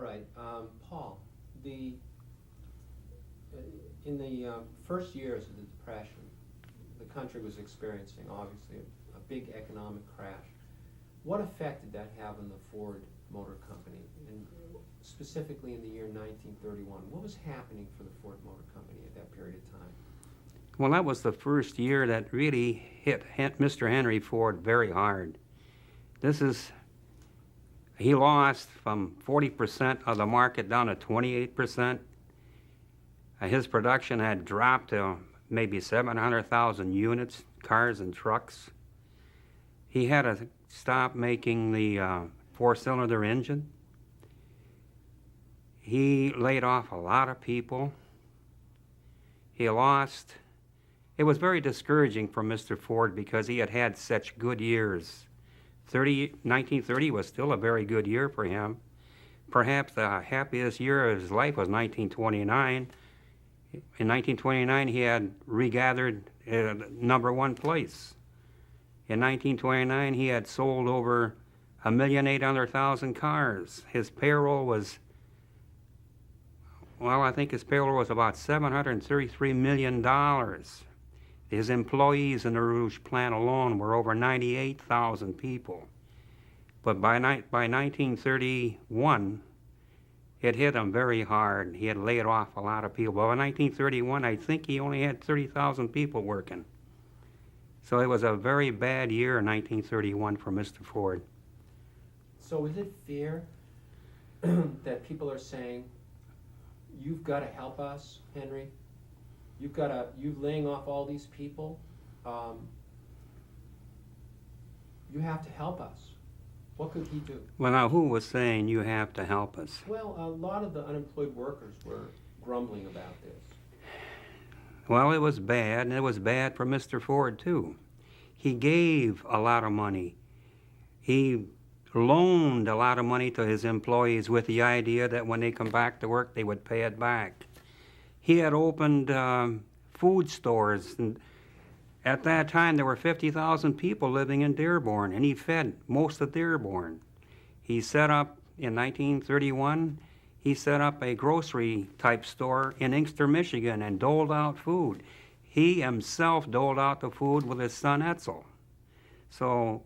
right. Paul, in the first years of the Depression, the country was experiencing, obviously, a big economic crash. What effect did that have on the Ford Motor Company, and specifically in the year 1931? What was happening for the Ford Motor Company at that period of time? Well, that was the first year that really hit Mr. Henry Ford very hard. He lost from 40% of the market down to 28%. His production had dropped to maybe 700,000 units, cars and trucks. He had to stop making the four-cylinder engine. He laid off a lot of people. It was very discouraging for Mr. Ford because he had had such good years. 1930 was still a very good year for him. Perhaps the happiest year of his life was 1929. In 1929, he had regathered #1 place. In 1929, he had sold over 1,800,000 cars. His payroll was, I think his payroll was about $733 million. His employees in the Rouge plant alone were over 98,000 people. But by 1931, it hit him very hard. He had laid off a lot of people. By 1931, I think he only had 30,000 people working. So it was a very bad year in 1931 for Mr. Ford. So is it fair that people are saying, you've got to help us, Henry? You're laying off all these people. You have to help us. What could he do? Well, now, who was saying you have to help us? Well, a lot of the unemployed workers were grumbling about this. Well, it was bad, and it was bad for Mr. Ford, too. He gave a lot of money. He loaned a lot of money to his employees with the idea that when they come back to work, they would pay it back. He had opened food stores, and at that time there were 50,000 people living in Dearborn, and he fed most of Dearborn. He set up, in 1931, he set up a grocery-type store in Inkster, Michigan, and doled out food. He himself doled out the food with his son Etzel. So,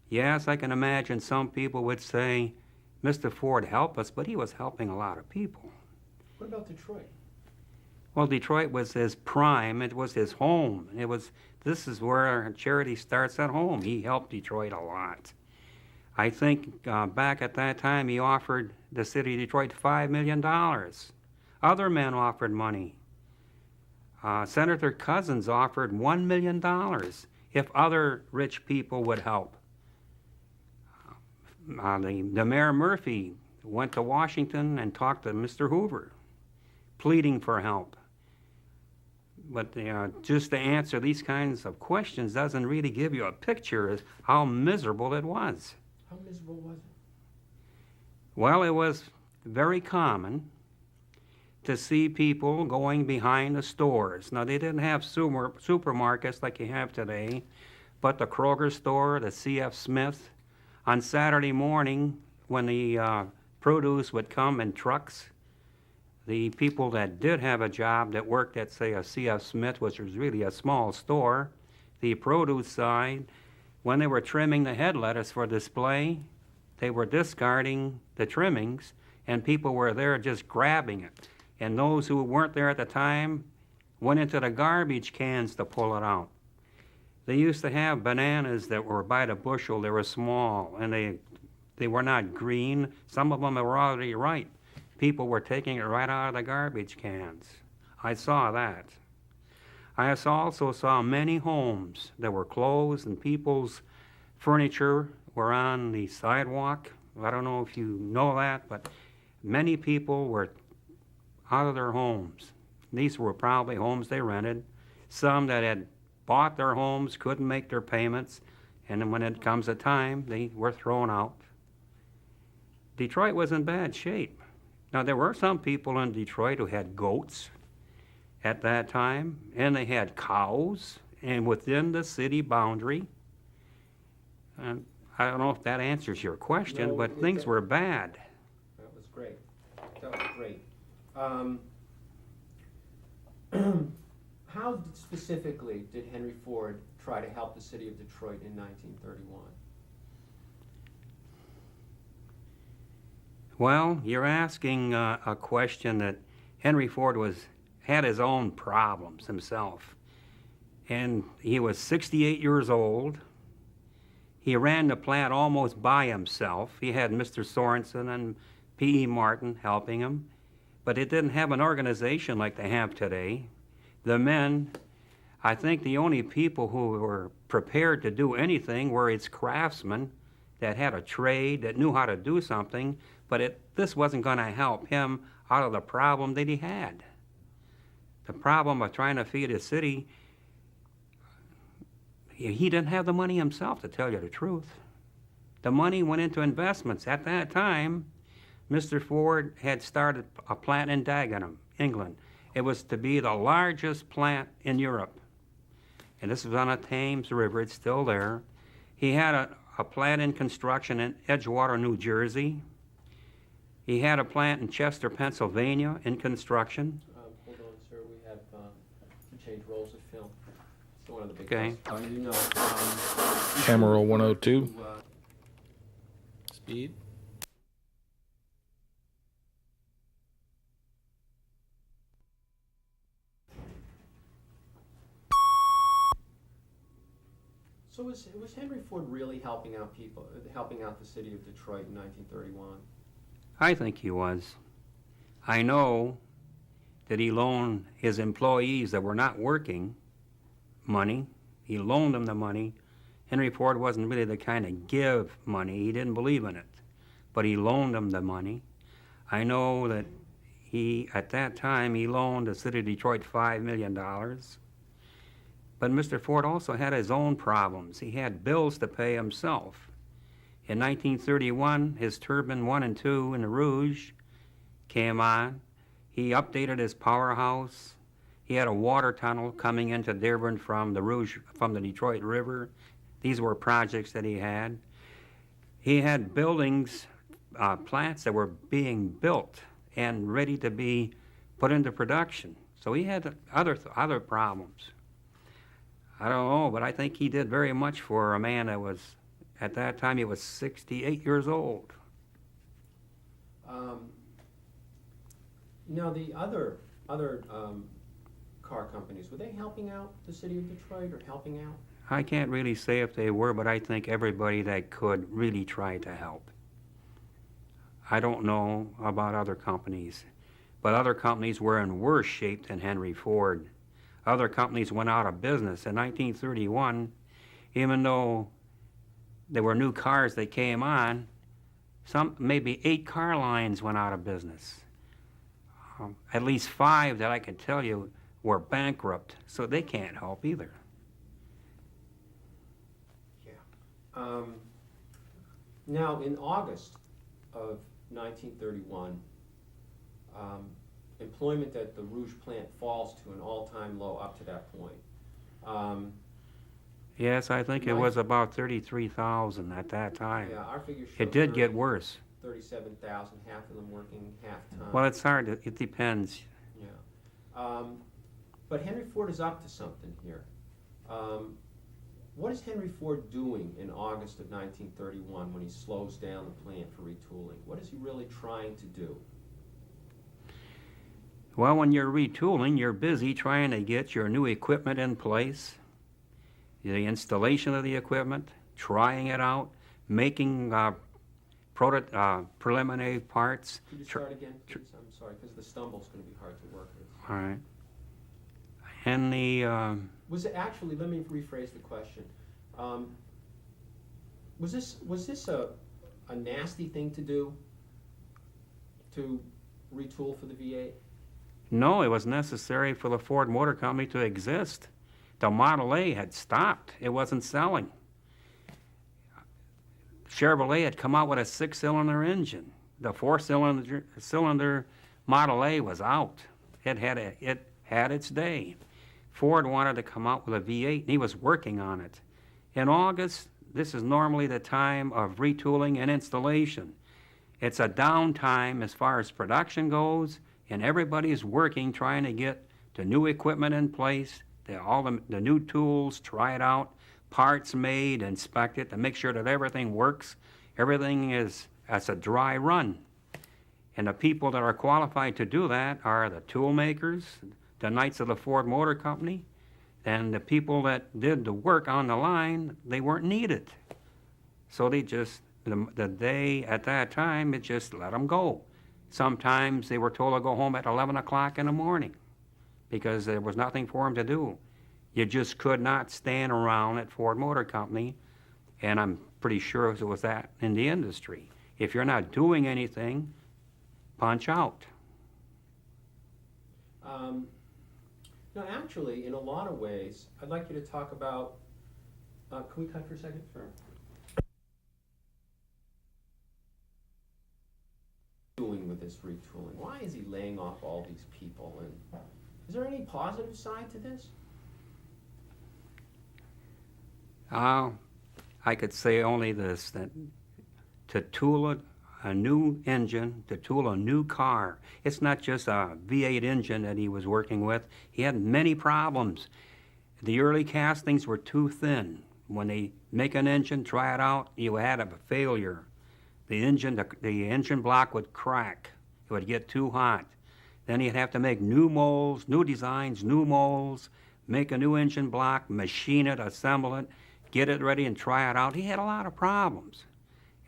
yes, I can imagine some people would say, Mr. Ford helped us, but he was helping a lot of people. What about Detroit? Well, Detroit was his prime. It was his home. This is where charity starts at home. He helped Detroit a lot. I think back at that time he offered the city of Detroit $5 million. Other men offered money. Senator Cousins offered $1 million if other rich people would help. The Mayor Murphy went to Washington and talked to Mr. Hoover, pleading for help. But just to answer these kinds of questions doesn't really give you a picture of how miserable it was. How miserable was it? Well, it was very common to see people going behind the stores. Now, they didn't have supermarkets like you have today, but the Kroger store, the C.F. Smith. On Saturday morning, when the produce would come in trucks, the people that did have a job that worked at, say, a C.F. Smith, which was really a small store, the produce side, when they were trimming the head lettuce for display, they were discarding the trimmings, and people were there just grabbing it. And those who weren't there at the time went into the garbage cans to pull it out. They used to have bananas that were by the bushel. They were small, and they were not green. Some of them were already ripe. People were taking it right out of the garbage cans. I saw that. I also saw many homes that were closed and people's furniture were on the sidewalk. I don't know if you know that, but many people were out of their homes. These were probably homes they rented. Some that had bought their homes couldn't make their payments, and then when it comes a time, they were thrown out. Detroit was in bad shape. Now, there were some people in Detroit who had goats at that time, and they had cows, and within the city boundary. And I don't know if that answers your question, No, but things were bad. That was great. Great. How specifically did Henry Ford try to help the city of Detroit in 1931? Well, you're asking a question that Henry Ford had his own problems himself. And he was 68 years old. He ran the plant almost by himself. He had Mr. Sorensen and P.E. Martin helping him, but it didn't have an organization like they have today. The men, I think the only people who were prepared to do anything were its craftsmen that had a trade, that knew how to do something, but this wasn't going to help him out of the problem that he had. The problem of trying to feed his city, he didn't have the money himself, to tell you the truth. The money went into investments. At that time, Mr. Ford had started a plant in Dagenham, England. It was to be the largest plant in Europe. And this was on the Thames River. It's still there. He had a plant in construction in Edgewater, New Jersey. He had a plant in Chester, Pennsylvania in construction. Hold on, sir. We have to change rolls of film. It's one of the big Okay. You know, Camera 102. Speed. So was Henry Ford really helping out the city of Detroit in 1931? I think he was. I know that he loaned his employees that were not working money. He loaned them the money. Henry Ford wasn't really the kind to give money. He didn't believe in it. But he loaned them the money. I know that at that time, he loaned the city of Detroit $5 million. But Mr. Ford also had his own problems. He had bills to pay himself. In 1931, his turbine 1 and 2 in the Rouge came on. He updated his powerhouse. He had a water tunnel coming into Dearborn from the Detroit River. These were projects that he had. He had buildings, plants that were being built and ready to be put into production. So he had other problems. I don't know, but I think he did very much for a man that was, at that time, he was 68 years old. Now, the other car companies, were they helping out the city of Detroit or helping out? I can't really say if they were, but I think everybody that could really tried to help. I don't know about other companies, but other companies were in worse shape than Henry Ford. Other companies went out of business. In 1931, even though there were new cars that came on, maybe 8 car lines went out of business. At least 5 that I can tell you were bankrupt, so they can't help either. Yeah. Now, in August of 1931, employment at the Rouge plant falls to an all-time low up to that point. Yes, I think it was about 33,000 at that time. Yeah, our figures show It did get worse. 37,000, half of them working half-time. Well, it's hard. It depends. Yeah. But Henry Ford is up to something here. What is Henry Ford doing in August of 1931 when he slows down the plant for retooling? What is he really trying to do? Well, when you're retooling, you're busy trying to get your new equipment in place, the installation of the equipment, trying it out, making preliminary parts. Could you start again, please? I'm sorry, because the stumble's going to be hard to work with. All right. And the... Was it actually, let me rephrase the question. Was this a nasty thing to do, to retool for the V8? No, it was necessary for the Ford Motor Company to exist. The Model A had stopped. It wasn't selling. Chevrolet had come out with a 6-cylinder engine. The 4-cylinder Model A was out. It had its day. Ford wanted to come out with a V8, and he was working on it. In August, this is normally the time of retooling and installation. It's a downtime as far as production goes, and everybody's working, trying to get the new equipment in place, all the new tools, try it out, parts made, inspect it, to make sure that everything works. Everything is as a dry run. And the people that are qualified to do that are the tool makers, the Knights of the Ford Motor Company, and the people that did the work on the line, they weren't needed. So they just, the day at that time, it just let them go. Sometimes they were told to go home at 11 o'clock in the morning because there was nothing for them to do. You just could not stand around at Ford Motor Company, and I'm pretty sure it was that in the industry. If you're not doing anything, punch out. Now, actually, in a lot of ways, I'd like you to talk about, can we cut for a second? Sure. Doing with this retooling? Why is he laying off all these people? And is there any positive side to this? I could say only this, that to tool a new engine, to tool a new car, it's not just a V8 engine that he was working with. He had many problems. The early castings were too thin. When they make an engine, try it out, you had a failure. The engine block would crack. It would get too hot. Then you'd have to make new molds, new designs, new molds, make a new engine block, machine it, assemble it, get it ready and try it out. He had a lot of problems.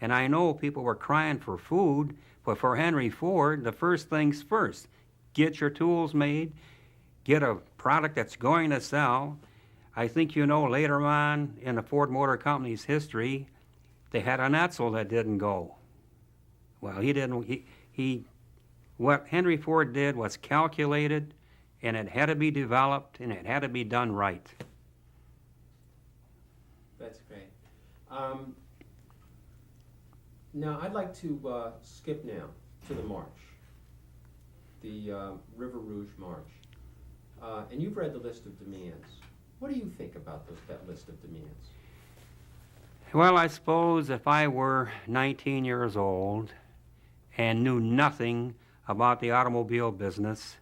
And I know people were crying for food, but for Henry Ford, the first things first. Get your tools made, get a product that's going to sell. I think you know later on in the Ford Motor Company's history, they had an Etzel that didn't go. Well, he didn't. What Henry Ford did was calculated, and it had to be developed, and it had to be done right. That's great. Now, I'd like to skip now to the march, the River Rouge March. And you've read the list of demands. What do you think about that list of demands? Well, I suppose if I were 19 years old and knew nothing about the automobile business,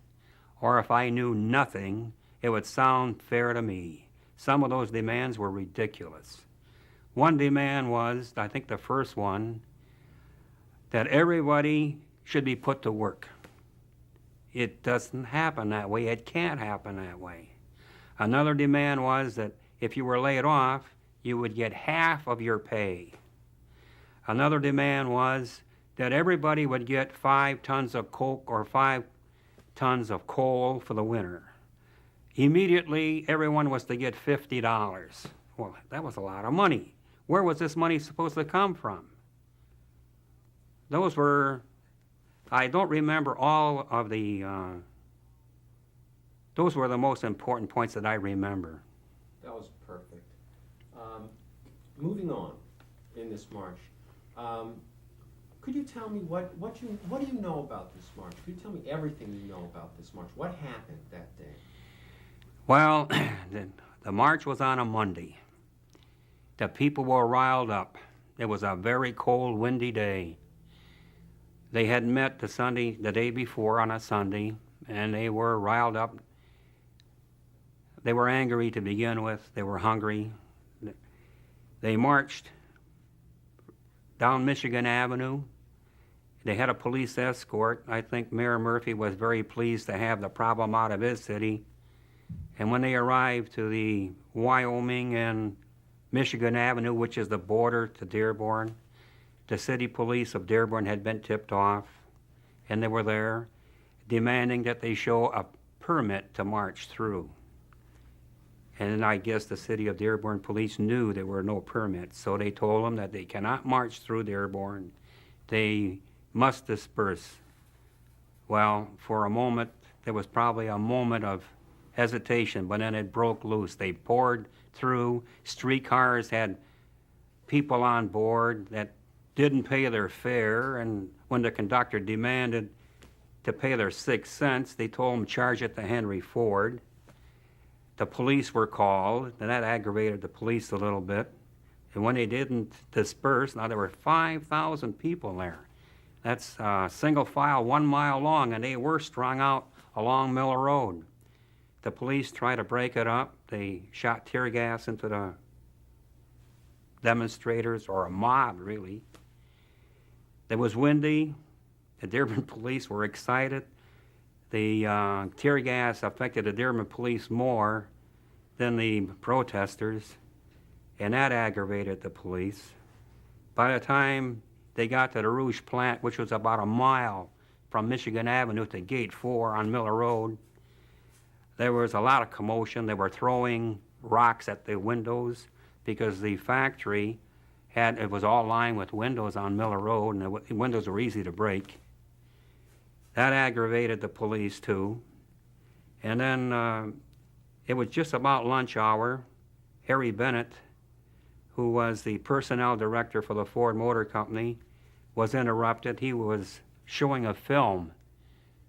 or if I knew nothing, it would sound fair to me. Some of those demands were ridiculous. One demand was, I think the first one, that everybody should be put to work. It doesn't happen that way. It can't happen that way. Another demand was that if you were laid off, you would get half of your pay. Another demand was that everybody would get 5 tons of coke or 5 tons of coal for the winter. Immediately, everyone was to get $50. Well, that was a lot of money. Where was this money supposed to come from? Those were, I don't remember all of the, those were the most important points that I remember. That was perfect. Moving on in this march, could you tell me what do you know about this march? Could you tell me everything you know about this march? What happened that day? Well, the march was on a Monday. The people were riled up. It was a very cold, windy day. They had met the day before on a Sunday, and they were riled up. They were angry to begin with. They were hungry. They marched down Michigan Avenue. They had a police escort. I think Mayor Murphy was very pleased to have the problem out of his city. And when they arrived to the Wyoming and Michigan Avenue, which is the border to Dearborn, the city police of Dearborn had been tipped off, and they were there demanding that they show a permit to march through. And I guess the city of Dearborn police knew there were no permits, so they told them that they cannot march through Dearborn. They must disperse. Well, for a moment, there was probably a moment of hesitation, but then it broke loose. They poured through. Streetcars had people on board that didn't pay their fare, and when the conductor demanded to pay their 6 cents, they told him charge it to Henry Ford. The police were called, and that aggravated the police a little bit. And when they didn't disperse, now there were 5,000 people there. That's single file, 1 mile long, and they were strung out along Miller Road. The police tried to break it up. They shot tear gas into the demonstrators, or a mob, really. It was windy. The Dearborn police were excited. The tear gas affected the Dearborn police more than the protesters, and that aggravated the police. By the time they got to the Rouge plant, which was about a mile from Michigan Avenue to Gate 4 on Miller Road, there was a lot of commotion. They were throwing rocks at the windows because the factory it was all lined with windows on Miller Road, and the windows were easy to break. That aggravated the police too. And then it was just about lunch hour. Harry Bennett, who was the personnel director for the Ford Motor Company, was interrupted. He was showing a film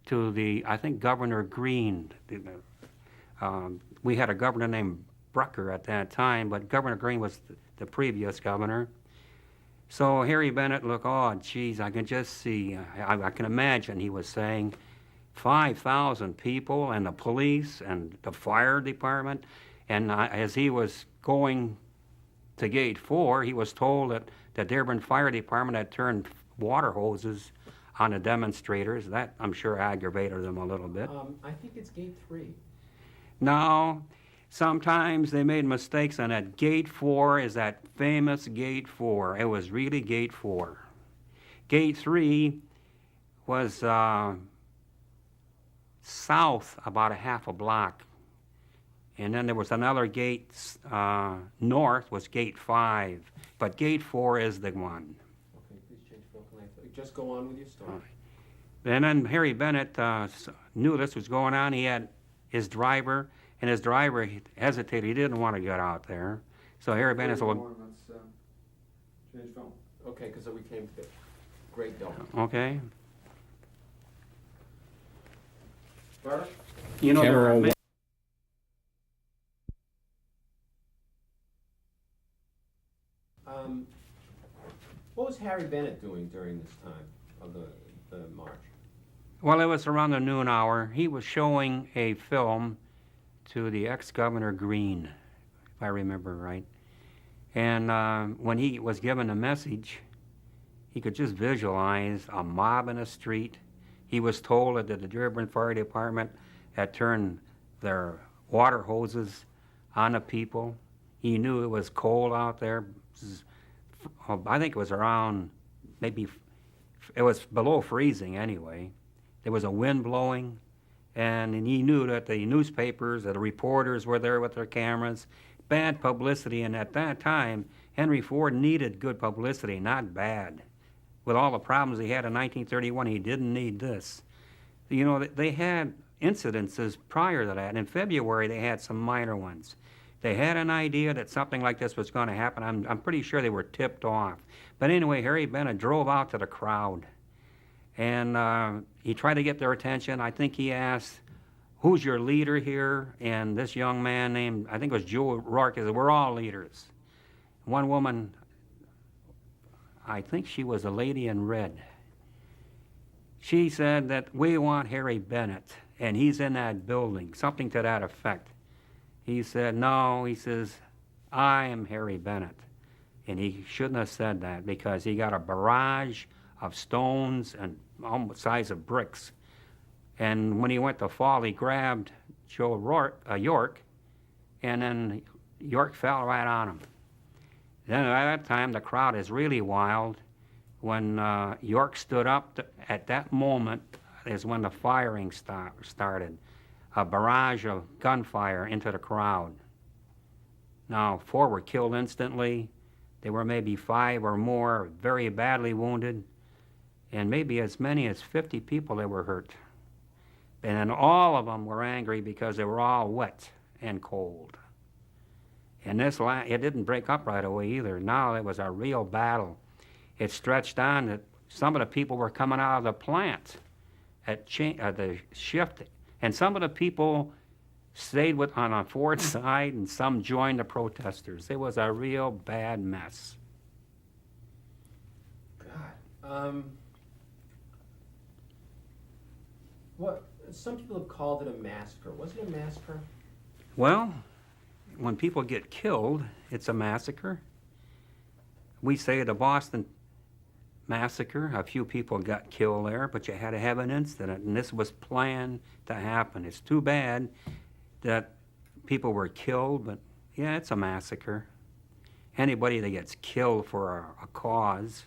to I think Governor Green. We had a governor named Brucker at that time, but Governor Green was the previous governor. So Harry Bennett looked, oh, geez, I can just see, I can imagine, he was saying, 5,000 people and the police and the fire department. And as he was going to Gate 4, he was told that the Dearborn Fire Department had turned water hoses on the demonstrators. That, I'm sure, aggravated them a little bit. I think it's Gate 3. No, sometimes they made mistakes on that. Gate 4 is that famous Gate 4. It was really Gate 4. Gate 3 was south about a half a block. And then there was another gate north, was Gate 5. But Gate 4 is the one. Okay, please change focal length. Just go on with your story. And then Harry Bennett knew this was going on. He had his driver, and his driver hesitated. He didn't want to get out there. So Harry Bennett said, well, let's change film. Okay, because we came to the Great Dome. okay. Bart? You know, there Camera are one. What was Harry Bennett doing during this time of the march? well, it was around the noon hour. He was showing a film to the ex-governor Green, if I remember right. And when he was given the message, he could just visualize a mob in the street. He was told that the Dearborn Fire Department had turned their water hoses on the people. He knew it was cold out there. I think it was around, maybe, it was below freezing anyway. There was a wind blowing, and he knew that the newspapers, the reporters were there with their cameras. Bad publicity, and at that time, Henry Ford needed good publicity, not bad. With all the problems he had in 1931, he didn't need this. You know, they had incidences prior to that. In February, they had some minor ones. They had an idea that something like this was going to happen. I'm pretty sure they were tipped off. But anyway, Harry Bennett drove out to the crowd, and he tried to get their attention. I think he asked, who's your leader here? And this young man named, I think it was Joe Rourke, said, we're all leaders. One woman, I think she was a lady in red. She said that we want Harry Bennett, and he's in that building, something to that effect. He said, no, he says, I am Harry Bennett. And he shouldn't have said that because he got a barrage of stones and almost size of bricks. And when he went to fall, he grabbed Joe York, and then York fell right on him. Then at that time, the crowd is really wild. When York stood up, at that moment is when the firing started. A barrage of gunfire into the crowd. Now, 4 were killed instantly. There were maybe 5 or more very badly wounded, and maybe as many as 50 people that were hurt. And then all of them were angry because they were all wet and cold. And it didn't break up right away either. Now it was a real battle. It stretched on that some of the people were coming out of the plant at the shift, and some of the people stayed on a Ford side, and some joined the protesters. It was a real bad mess. God. Some people have called it a massacre. Was it a massacre? Well, when people get killed, it's a massacre. We say the Boston Massacre, a few people got killed there, but you had to have an incident, and this was planned to happen. It's too bad that people were killed, but yeah, it's a massacre. Anybody that gets killed for a cause.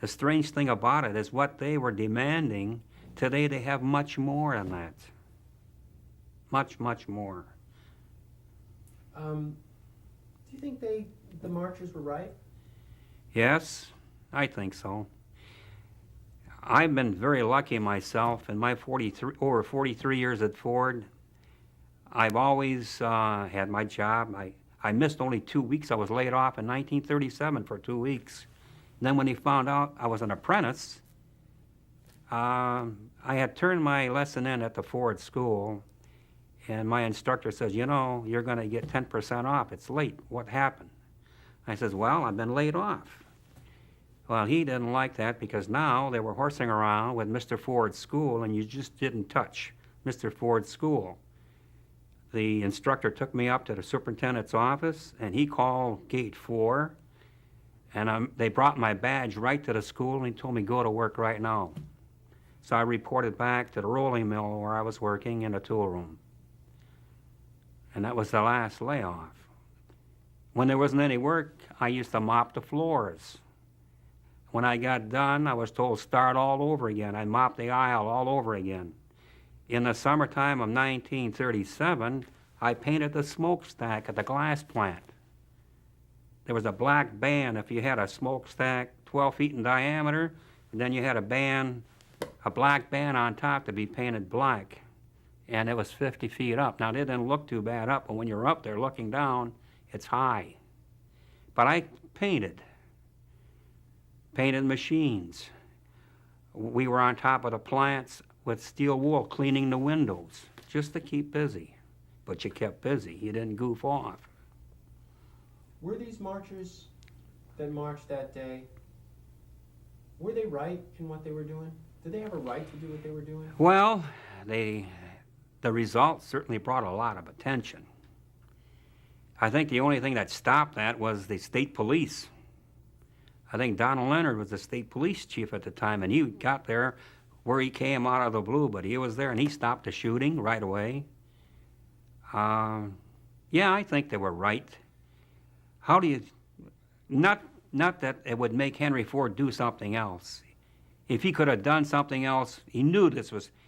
The strange thing about it is what they were demanding, today they have much more than that. Much, much more. Do you think the marchers were right? Yes, I think so. I've been very lucky myself in my over 43 years at Ford. I've always had my job. I missed only 2 weeks. I was laid off in 1937 for 2 weeks. And then when he found out I was an apprentice, I had turned my lesson in at the Ford school, and my instructor says, you know, you're going to get 10% off. It's late. What happened? I says, well, I've been laid off. Well, he didn't like that because now they were horsing around with Mr. Ford's school, and you just didn't touch Mr. Ford's school. The instructor took me up to the superintendent's office, and he called gate 4, and they brought my badge right to the school, and he told me, go to work right now. So I reported back to the rolling mill where I was working in the tool room. And that was the last layoff. When there wasn't any work, I used to mop the floors. When I got done, I was told start all over again. I mopped the aisle all over again. In the summertime of 1937, I painted the smokestack at the glass plant. There was a black band if you had a smokestack 12 feet in diameter, and then you had a black band on top to be painted black. And it was 50 feet up. Now, it didn't look too bad up, but when you're up there looking down, it's high. But I painted machines. We were on top of the plants with steel wool cleaning the windows just to keep busy. But you kept busy. You didn't goof off. Were these marchers that marched that day, were they right in what they were doing? Did they have a right to do what they were doing? Well, the results certainly brought a lot of attention. I think the only thing that stopped that was the state police. I think Donald Leonard was the state police chief at the time, and he got there where he came out of the blue, but he was there and he stopped the shooting right away. Yeah, I think they were right. How do you, not that it would make Henry Ford do something else. If he could have done something else, he knew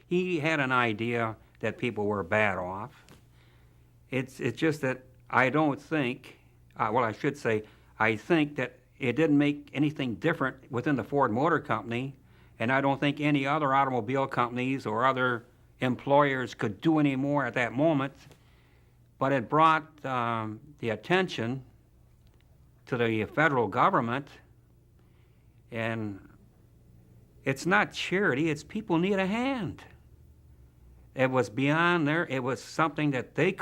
he had an idea that people were bad off. It's just that I don't think, I should say, I think that it didn't make anything different within the Ford Motor Company, and I don't think any other automobile companies or other employers could do any more at that moment, but it brought the attention to the federal government, and it's not charity, it's people need a hand. It was beyond it was something that they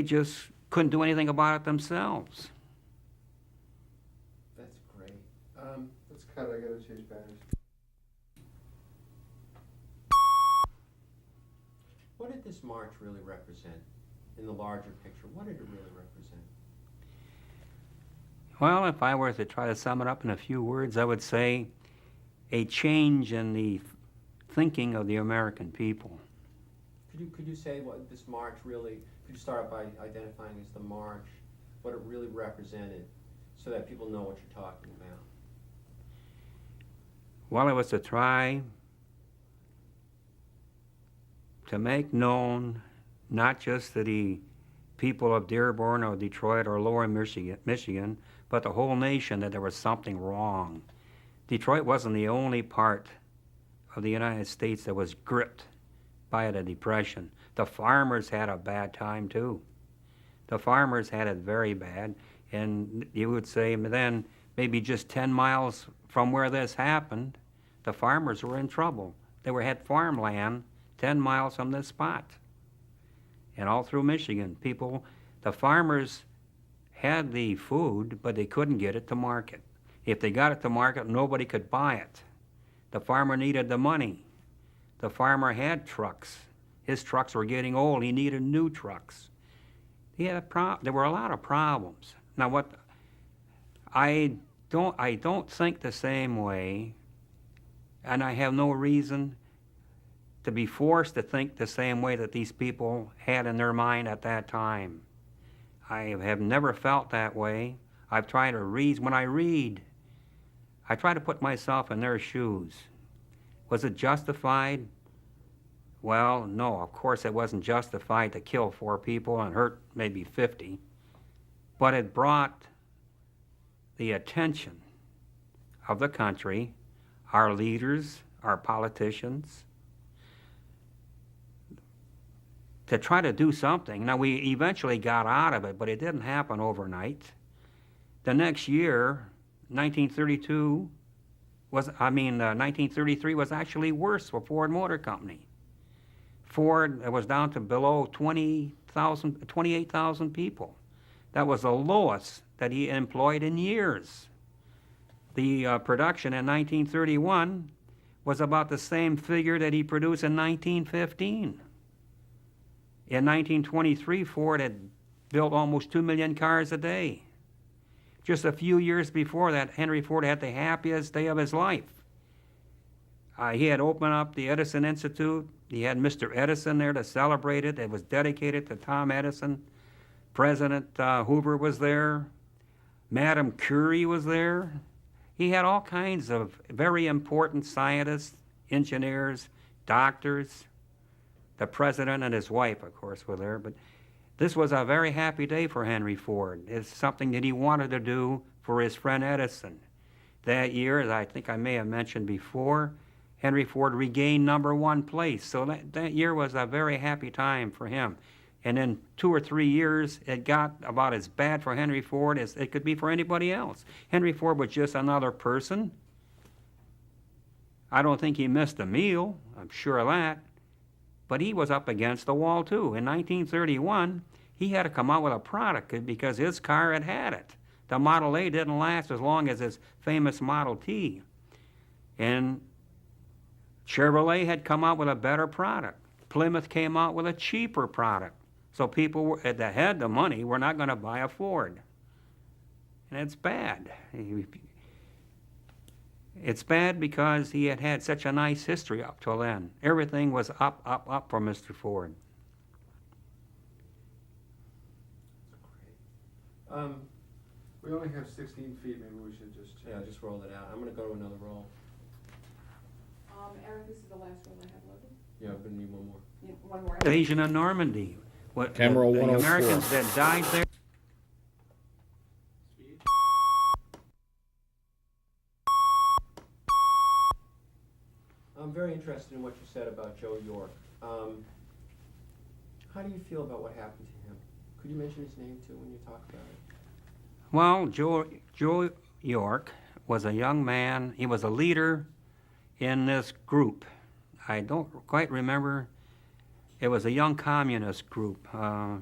just couldn't do anything about it themselves. That's great. Let's cut it, I gotta change batteries. What did this march really represent in the larger picture? What did it really represent? Well, if I were to try to sum it up in a few words, I would say a change in the thinking of the American people. Could you say what this march really, could you start by identifying as the march, what it really represented, so that people know what you're talking about? Well, it was to try to make known, not just to the people of Dearborn or Detroit or Lower Michigan, but the whole nation, that there was something wrong. Detroit wasn't the only part of the United States that was gripped by the Depression. The farmers had a bad time too. The farmers had it very bad, and you would say then maybe just 10 miles from where this happened, the farmers were in trouble. They had farmland 10 miles from this spot. And all through Michigan, the farmers had the food, but they couldn't get it to market. If they got it to market, nobody could buy it. The farmer needed the money. the farmer had trucks. His trucks were getting old. He needed new trucks. There were a lot of problems. Now, what I don't think the same way, and I have no reason to be forced to think the same way that these people had in their mind at that time. I have never felt that way. I've tried to read. When I read, I try to put myself in their shoes. Was it justified? Well, no, of course it wasn't justified to kill 4 people and hurt maybe 50. But it brought the attention of the country, our leaders, our politicians, to try to do something. Now, we eventually got out of it, but it didn't happen overnight. The next year, 1933 was actually worse for Ford Motor Company. Ford was down to below 28,000 people. That was the lowest that he employed in years. The production in 1931 was about the same figure that he produced in 1915. In 1923, Ford had built almost 2 million cars a day. Just a few years before that, Henry Ford had the happiest day of his life. He had opened up the Edison Institute. He had Mr. Edison there to celebrate it. It was dedicated to Tom Edison. President Hoover was there. Madame Curie was there. He had all kinds of very important scientists, engineers, doctors. The president and his wife, of course, were there. But this was a very happy day for Henry Ford. It's something that he wanted to do for his friend Edison. That year, as I think I may have mentioned before, Henry Ford regained #1 place. So that year was a very happy time for him. And in 2 or 3 years, it got about as bad for Henry Ford as it could be for anybody else. Henry Ford was just another person. I don't think he missed a meal, I'm sure of that. But he was up against the wall, too. In 1931, he had to come out with a product because his car had it. The Model A didn't last as long as his famous Model T. And Chevrolet had come out with a better product. Plymouth came out with a cheaper product. So people that had the money were not going to buy a Ford. And it's bad. It's bad because he had had such a nice history up till then. Everything was up, up, up for Mr. Ford. We only have 16 feet, maybe we should just change. Yeah, just roll it out. I'm gonna go to another roll. Eric, this is the last one I have loaded. Yeah, I'm gonna need one more. Yeah, one more. Invasion of Normandy. Camera the 104. Americans that died there. I'm very interested in what you said about Joe York. How do you feel about what happened to him? Could you mention his name too when you talk about it? Well, Joe York was a young man. He was a leader in this group. I don't quite remember. It was a young communist group. I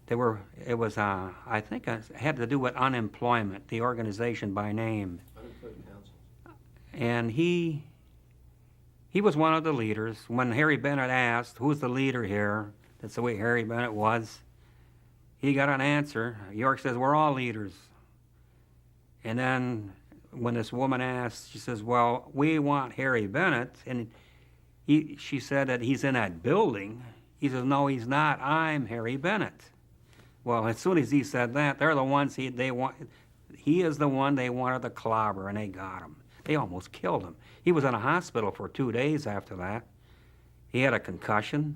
think it had to do with unemployment, the organization by name. Unemployment Council. And he was one of the leaders. When Harry Bennett asked, who's the leader here? That's the way Harry Bennett was. He got an answer. York says, we're all leaders. And then when this woman asked, she says, well, we want Harry Bennett. And she said that he's in that building. He says, no, he's not. I'm Harry Bennett. Well, as soon as he said that, they're the ones they want. He is the one they wanted to clobber, and they got him. They almost killed him. He was in a hospital for 2 days after that. He had a concussion.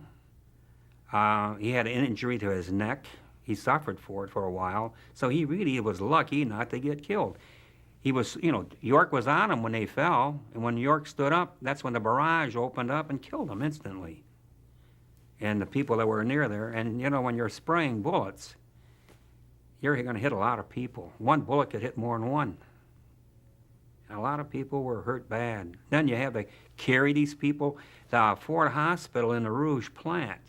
He had an injury to his neck. He suffered for it for a while. So he really was lucky not to get killed. He was, York was on him when they fell, and when York stood up, that's when the barrage opened up and killed him instantly. And the people that were near there, and when you're spraying bullets, you're going to hit a lot of people. One bullet could hit more than one. And a lot of people were hurt bad. Then you have to carry these people. The Ford Hospital in the Rouge plant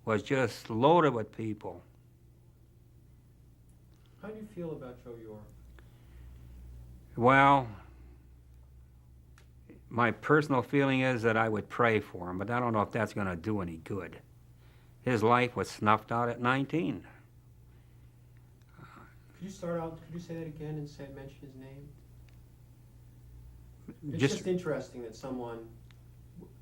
was just loaded with people. How do you feel about Joe York? Well, my personal feeling is that I would pray for him, but I don't know if that's going to do any good. His life was snuffed out at 19. Could you start out, could you say that again and mention his name? It's Just- just interesting that someone,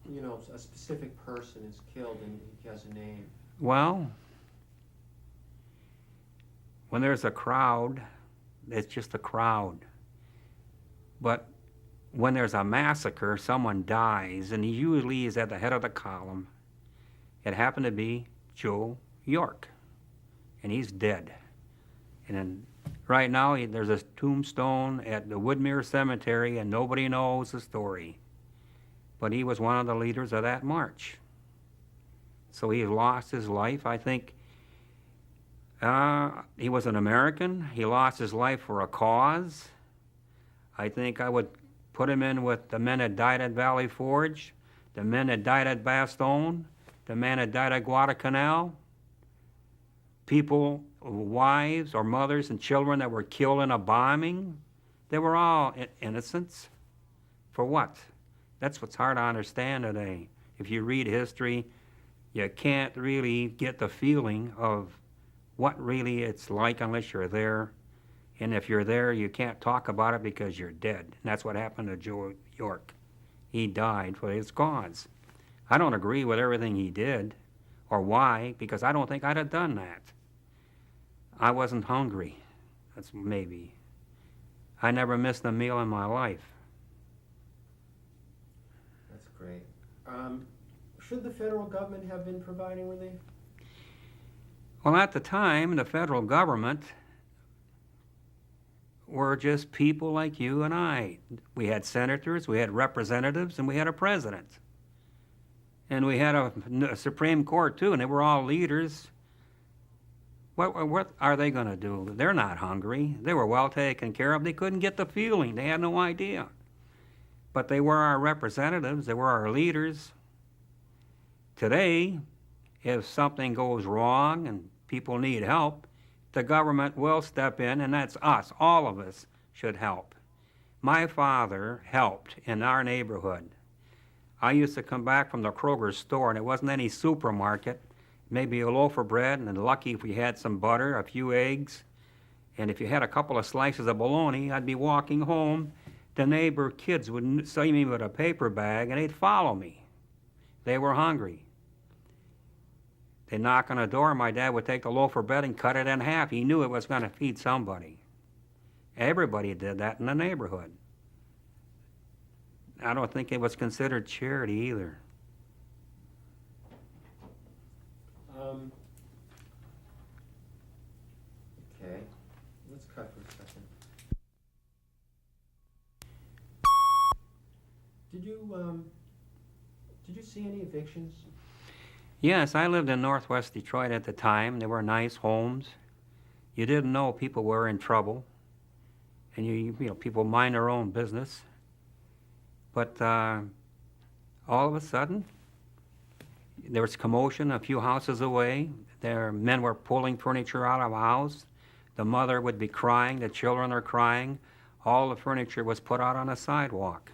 you know, a specific person is killed and he has a name. Well, when there's a crowd, it's just a crowd. But when there's a massacre, someone dies, and he usually is at the head of the column. It happened to be Joe York, and he's dead. And then right now, there's a tombstone at the Woodmere Cemetery, and nobody knows the story. But he was one of the leaders of that march. So he lost his life. I think he was an American. He lost his life for a cause. I think I would put him in with the men that died at Valley Forge, the men that died at Bastogne, the men that died at Guadalcanal, people, wives or mothers and children that were killed in a bombing. They were all innocents. For what? That's what's hard to understand today. If you read history, you can't really get the feeling of what really it's like unless you're there. And if you're there, you can't talk about it because you're dead. And that's what happened to Joe York. He died for his cause. I don't agree with everything he did or why, because I don't think I'd have done that. I wasn't hungry. That's maybe. I never missed a meal in my life. That's great. Should the federal government have been providing relief? Well, at the time, the federal government were just people like you and I. We had senators, we had representatives, and we had a president. And we had a Supreme Court, too, and they were all leaders. What are they going to do? They're not hungry. They were well taken care of. They couldn't get the feeling. They had no idea. But they were our representatives. They were our leaders. Today, if something goes wrong and people need help, the government will step in, and that's us. All of us should help. My father helped in our neighborhood. I used to come back from the Kroger store, and it wasn't any supermarket. Maybe a loaf of bread, and lucky if we had some butter, a few eggs. And if you had a couple of slices of bologna, I'd be walking home. The neighbor kids would see me with a paper bag, and they'd follow me. They were hungry. They'd knock on the door, my dad would take the loaf of bread and cut it in half. He knew it was going to feed somebody. Everybody did that in the neighborhood. I don't think it was considered charity either. Okay, let's cut for a second. Did you see any evictions? Yes, I lived in northwest Detroit at the time. There were nice homes. You didn't know people were in trouble, and you know people mind their own business. But all of a sudden, there was commotion a few houses away. There, men were pulling furniture out of a house. The mother would be crying. The children are crying. All the furniture was put out on a sidewalk,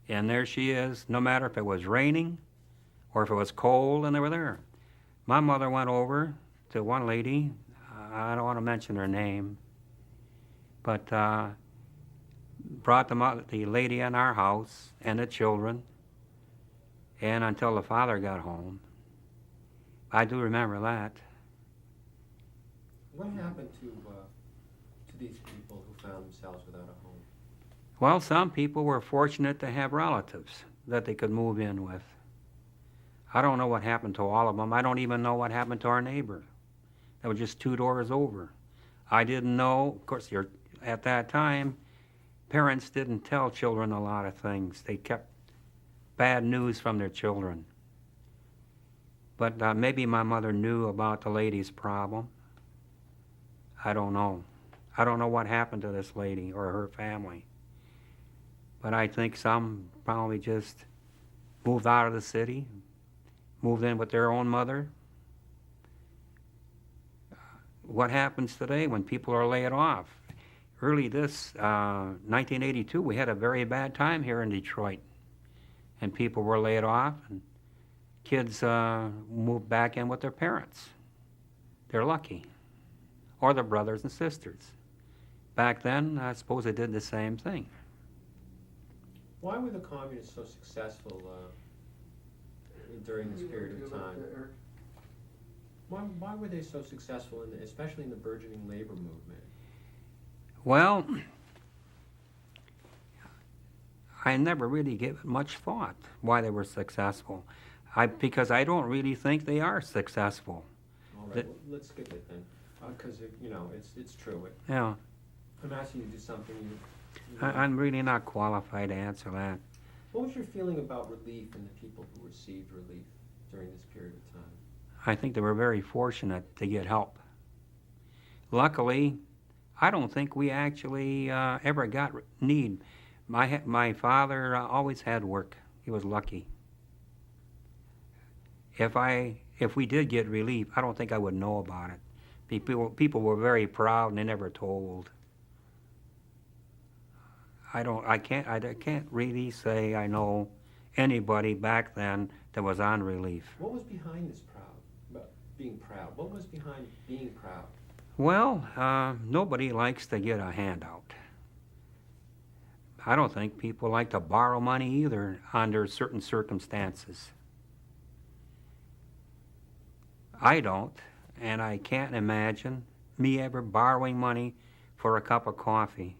and there she is. No matter if it was raining or if it was cold, and they were there. My mother went over to one lady, I don't want to mention her name, but brought the lady in our house and the children, and until the father got home. I do remember that. What happened to these people who found themselves without a home? Well, some people were fortunate to have relatives that they could move in with. I don't know what happened to all of them. I don't even know what happened to our neighbor. That was just 2 doors over. I didn't know. Of course, at that time, parents didn't tell children a lot of things. They kept bad news from their children. But maybe my mother knew about the lady's problem. I don't know. I don't know what happened to this lady or her family. But I think some probably just moved out of the city, moved in with their own mother. What happens today when people are laid off? Early 1982, we had a very bad time here in Detroit. and people were laid off, and kids moved back in with their parents. They're lucky. Or their brothers and sisters. Back then, I suppose they did the same thing. Why were the communists so successful during this period of time? Why were they so successful, especially in the burgeoning labor movement? Well, I never really gave it much thought why they were successful. Because I don't really think they are successful. All right, well, let's skip it then, because it's true. Yeah, I'm asking you to do something. I'm really not qualified to answer that. What was your feeling about relief and the people who received relief during this period of time? I think they were very fortunate to get help. Luckily, I don't think we actually ever got need. My father always had work. He was lucky. If we did get relief, I don't think I would know about it. People were very proud and they never told. I can't really say I know anybody back then that was on relief. What was behind this being proud? What was behind being proud? Well, nobody likes to get a handout. I don't think people like to borrow money either under certain circumstances. I don't, and I can't imagine me ever borrowing money for a cup of coffee.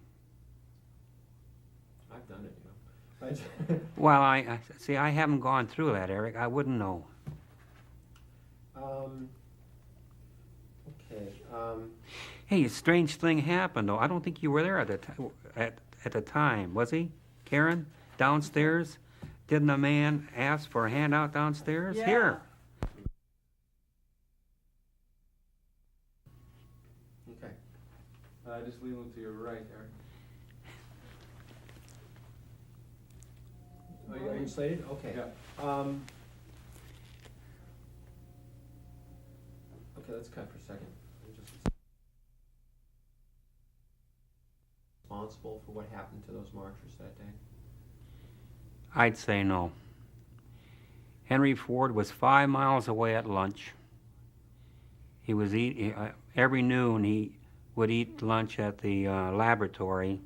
I've done it, Well, I see. I haven't gone through that, Eric. I wouldn't know. Okay. Hey, a strange thing happened, though. I don't think you were there at the time, was he, Karen? Downstairs, didn't a man ask for a handout downstairs? Yeah. Here. Okay. Just lean to your right, Eric. Are you slated? Okay. Yeah. Okay, let's cut for a second. I'm just responsible for what happened to those marchers that day? I'd say no. Henry Ford was 5 miles away at lunch. He was every noon he would eat lunch at the laboratory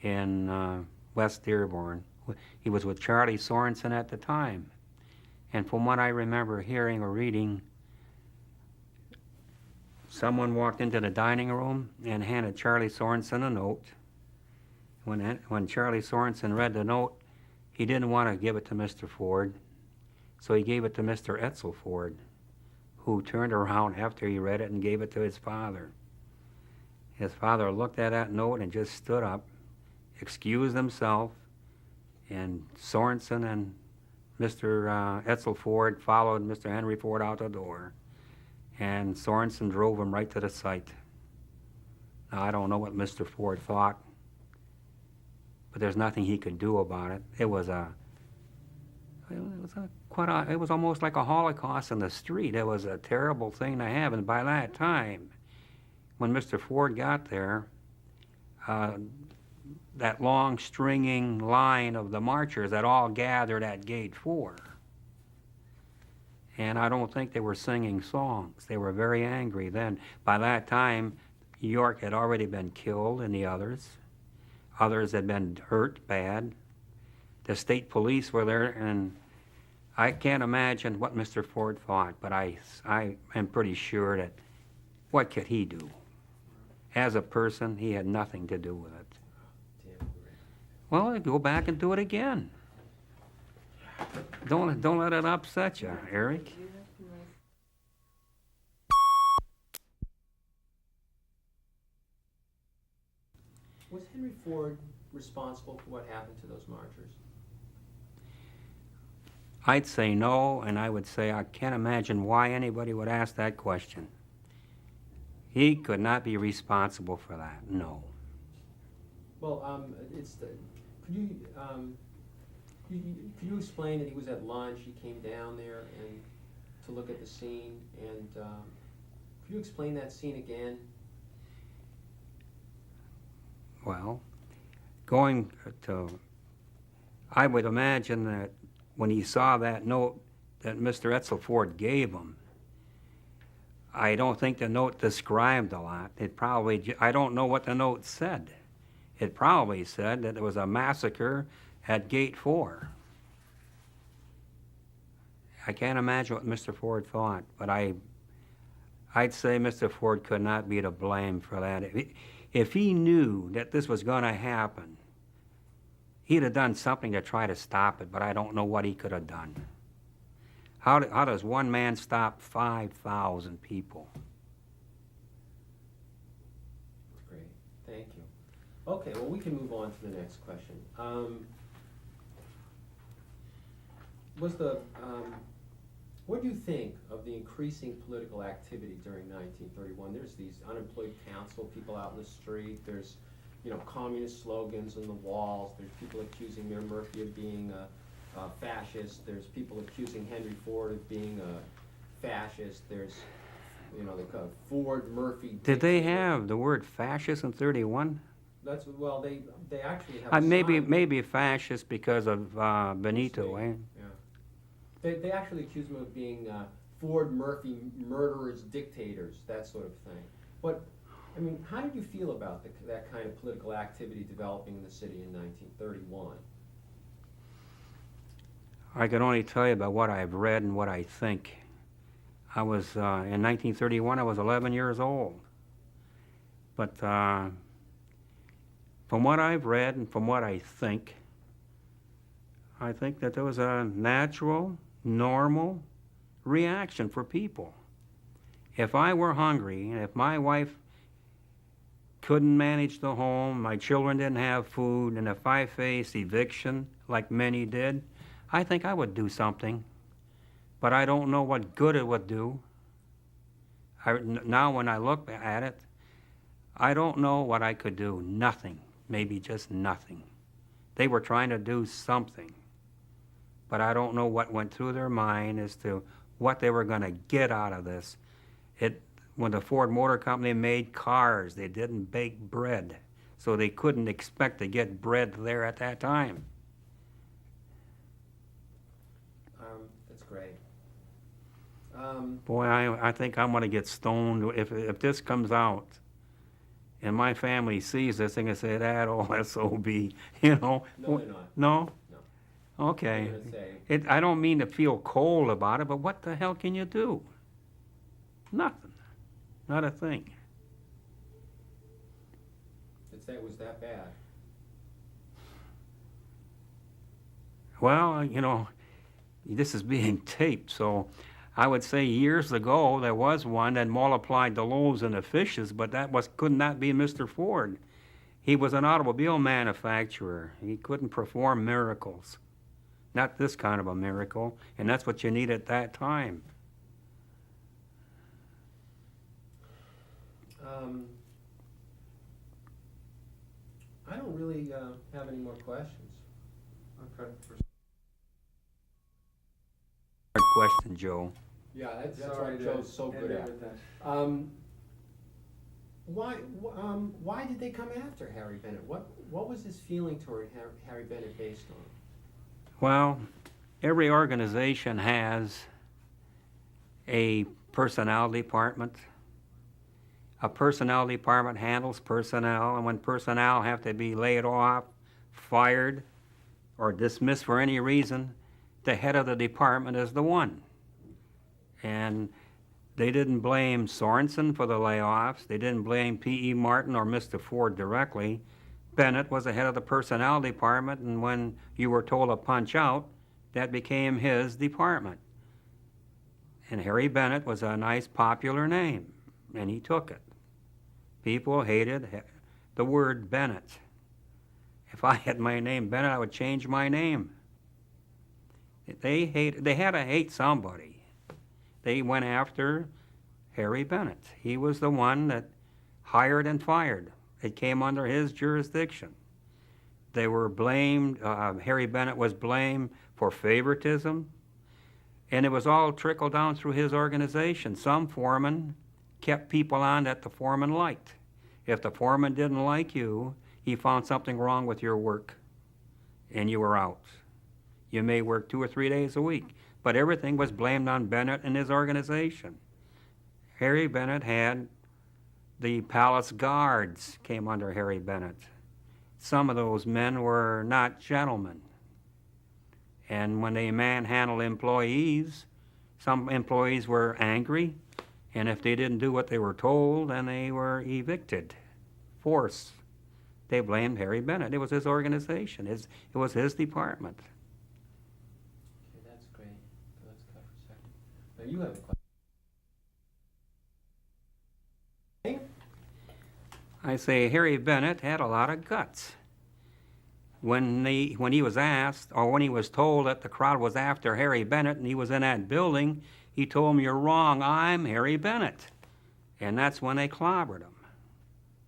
in West Dearborn. He was with Charlie Sorensen at the time. And from what I remember hearing or reading, someone walked into the dining room and handed Charlie Sorensen a note. When Charlie Sorensen read the note, he didn't want to give it to Mr. Ford, so he gave it to Mr. Etzel Ford, who turned around after he read it and gave it to his father. His father looked at that note and just stood up, excused himself, and Sorensen and Mr. Etzel Ford followed Mr. Henry Ford out the door, and Sorensen drove him right to the site. Now, I don't know what Mr. Ford thought, but there's nothing he could do about it. It was almost like a Holocaust in the street. It was a terrible thing to have, and by that time, when Mr. Ford got there, that long stringing line of the marchers had all gathered at Gate 4. And I don't think they were singing songs. They were very angry then. By that time, York had already been killed and the others. Others had been hurt bad. The state police were there, and I can't imagine what Mr. Ford thought, but I am pretty sure that what could he do? As a person, he had nothing to do with it. Well, go back and do it again. Don't let it upset you, Eric. Was Henry Ford responsible for what happened to those marchers? I'd say no, and I would say I can't imagine why anybody would ask that question. He could not be responsible for that, no. Well, could you explain that he was at lunch, he came down there and to look at the scene, and could you explain that scene again? Well, I would imagine that when he saw that note that Mr. Etzel Ford gave him, I don't think the note described a lot. It probably, I don't know what the note said. It probably said that there was a massacre at Gate 4. I can't imagine what Mr. Ford thought, but I'd say Mr. Ford could not be to blame for that. If he knew that this was going to happen, he'd have done something to try to stop it, but I don't know what he could have done. How does one man stop 5,000 people? That's great, thank you. Okay, well, we can move on to the next question. What do you think of the increasing political activity during 1931? There's these unemployed council people out in the street. There's, communist slogans on the walls. There's people accusing Mayor Murphy of being a fascist. There's people accusing Henry Ford of being a fascist. There's, they call it Ford Murphy. Did they have the word fascist in 31? That's, well, they actually have a Maybe fascist because of Benito, eh? Yeah. They actually accuse him of being Ford Murphy murderers, dictators, that sort of thing. But, how did you feel about that kind of political activity developing in the city in 1931? I can only tell you about what I've read and what I think. I was, in 1931, I was 11 years old. But from what I've read and from what I think that there was a natural, normal reaction for people. If I were hungry, and if my wife couldn't manage the home, my children didn't have food, and if I faced eviction like many did, I think I would do something. But I don't know what good it would do. Now when I look at it, I don't know what I could do. Nothing. Maybe just nothing. They were trying to do something. But I don't know what went through their mind as to what they were going to get out of this. When the Ford Motor Company made cars, they didn't bake bread, so they couldn't expect to get bread there at that time. That's great. Boy, I think I'm going to get stoned if this comes out and my family sees this thing and say, that old SOB, No, they're not. No? No. Okay. They're gonna say, I don't mean to feel cold about it, but what the hell can you do? Nothing. Not a thing. it was that bad. Well, this is being taped, so I would say years ago there was one that multiplied the loaves and the fishes, but could not be Mr. Ford. He was an automobile manufacturer. He couldn't perform miracles. Not this kind of a miracle, and that's what you need at that time. I don't really have any more questions. Okay. Hard question, Joe. Yeah, that's Sorry what to Joe's so end good it at. with that. Why did they come after Harry Bennett? What was his feeling toward Harry Bennett based on? Well, every organization has a personnel department. A personnel department handles personnel, and when personnel have to be laid off, fired, or dismissed for any reason, the head of the department is the one. And they didn't blame Sorensen for the layoffs. They didn't blame P.E. Martin or Mr. Ford directly. Bennett was the head of the personnel department, and when you were told to punch out, that became his department. And Harry Bennett was a nice, popular name, and he took it. People hated the word Bennett. If I had my name Bennett, I would change my name. They had to hate somebody. They went after Harry Bennett. He was the one that hired and fired. It came under his jurisdiction. They were blamed, Harry Bennett was blamed for favoritism, and it was all trickled down through his organization. Some foremen kept people on that the foreman liked. If the foreman didn't like you, he found something wrong with your work, and you were out. You may work 2 or 3 days a week. But everything was blamed on Bennett and his organization. Harry Bennett had the palace guards came under Harry Bennett. Some of those men were not gentlemen. And when they manhandled employees, some employees were angry, and if they didn't do what they were told, then they were evicted. Force. They blamed Harry Bennett. It was his organization. It was his department. Okay, that's great. Let's cut for a second. Now you have a question. I say Harry Bennett had a lot of guts. When he was asked, or when he was told that the crowd was after Harry Bennett and he was in that building, he told them, "You're wrong, I'm Harry Bennett." And that's when they clobbered him.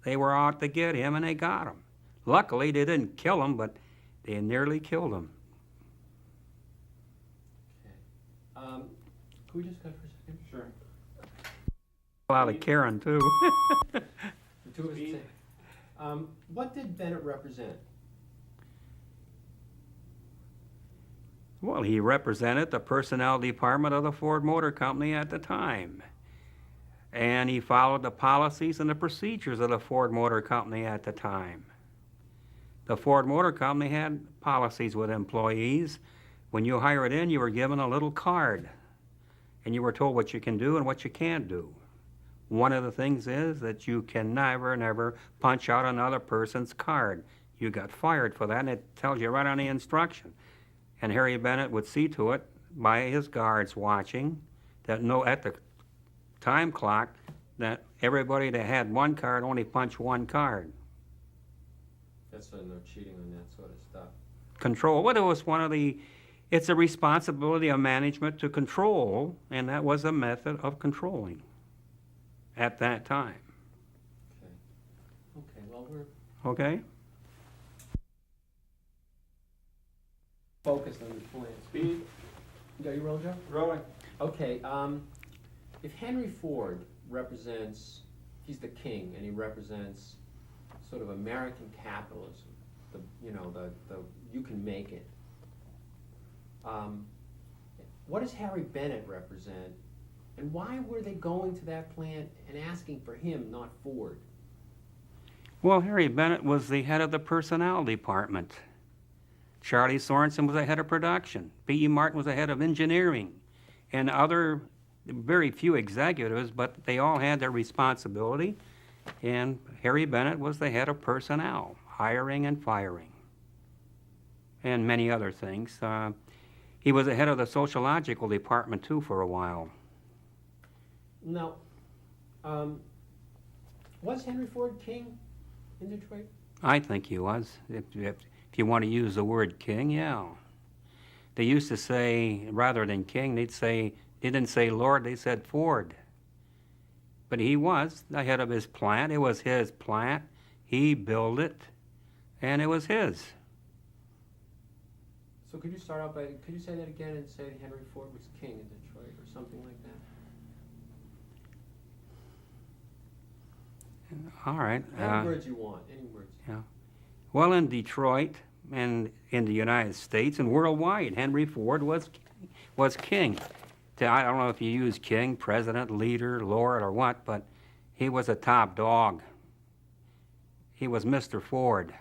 They were out to get him, and they got him. Luckily, they didn't kill him, but they nearly killed him. Okay. Can we just cut for a second? Sure. A lot of Karen, too. The two of us say. What did Bennett represent? Well, he represented the personnel department of the Ford Motor Company at the time. And he followed the policies and the procedures of the Ford Motor Company at the time. The Ford Motor Company had policies with employees. When you hired in, you were given a little card, and you were told what you can do and what you can't do. One of the things is that you can never punch out another person's card. You got fired for that, and it tells you right on the instruction. And Harry Bennett would see to it, by his guards watching, that at the time clock, that everybody that had one card only punched one card. That's so no cheating on that sort of stuff. Control. Well, it was it's a responsibility of management to control, and that was a method of controlling at that time. Okay. Okay, well, we're Okay? focused on the plan. Speed, You got your roll, Joe? rolling. Okay, if Henry Ford represents, he's the king, and he represents sort of American capitalism, the you can make it. What does Harry Bennett represent, and why were they going to that plant and asking for him, not Ford? Well, Harry Bennett was the head of the personnel department. Charlie Sorensen was the head of production. P.E. Martin was the head of engineering. And very few executives, but they all had their responsibility. And Harry Bennett was the head of personnel, hiring and firing, and many other things. He was the head of the sociological department, too, for a while. Now, was Henry Ford king in Detroit? I think he was, if you want to use the word king, yeah. They used to say, rather than king, they didn't say Lord, they said Ford. But he was the head of his plant. It was his plant. He built it, and it was his. So could you start out could you say that again and say Henry Ford was king in Detroit or something like that? All right. Any words you want, any words. Yeah. Well, in Detroit and in the United States and worldwide, Henry Ford was king. I don't know if you use king, president, leader, lord, or what, but he was a top dog. He was Mr. Ford.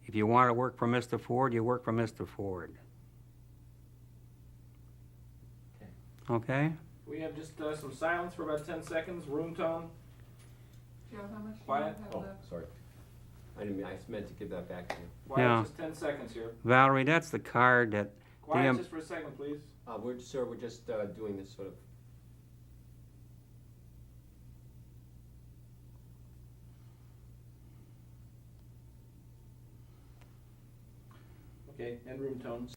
If you want to work for Mr. Ford, you work for Mr. Ford. Okay? We have just some silence for about 10 seconds, room tone. Joe, how much do you Quiet. have Oh, left? sorry. I meant to give that back to you. Quiet, Yeah. just 10 seconds here. Valerie, that's the card that Quiet just for a second, please. We're just doing this sort of. Okay, and room tone.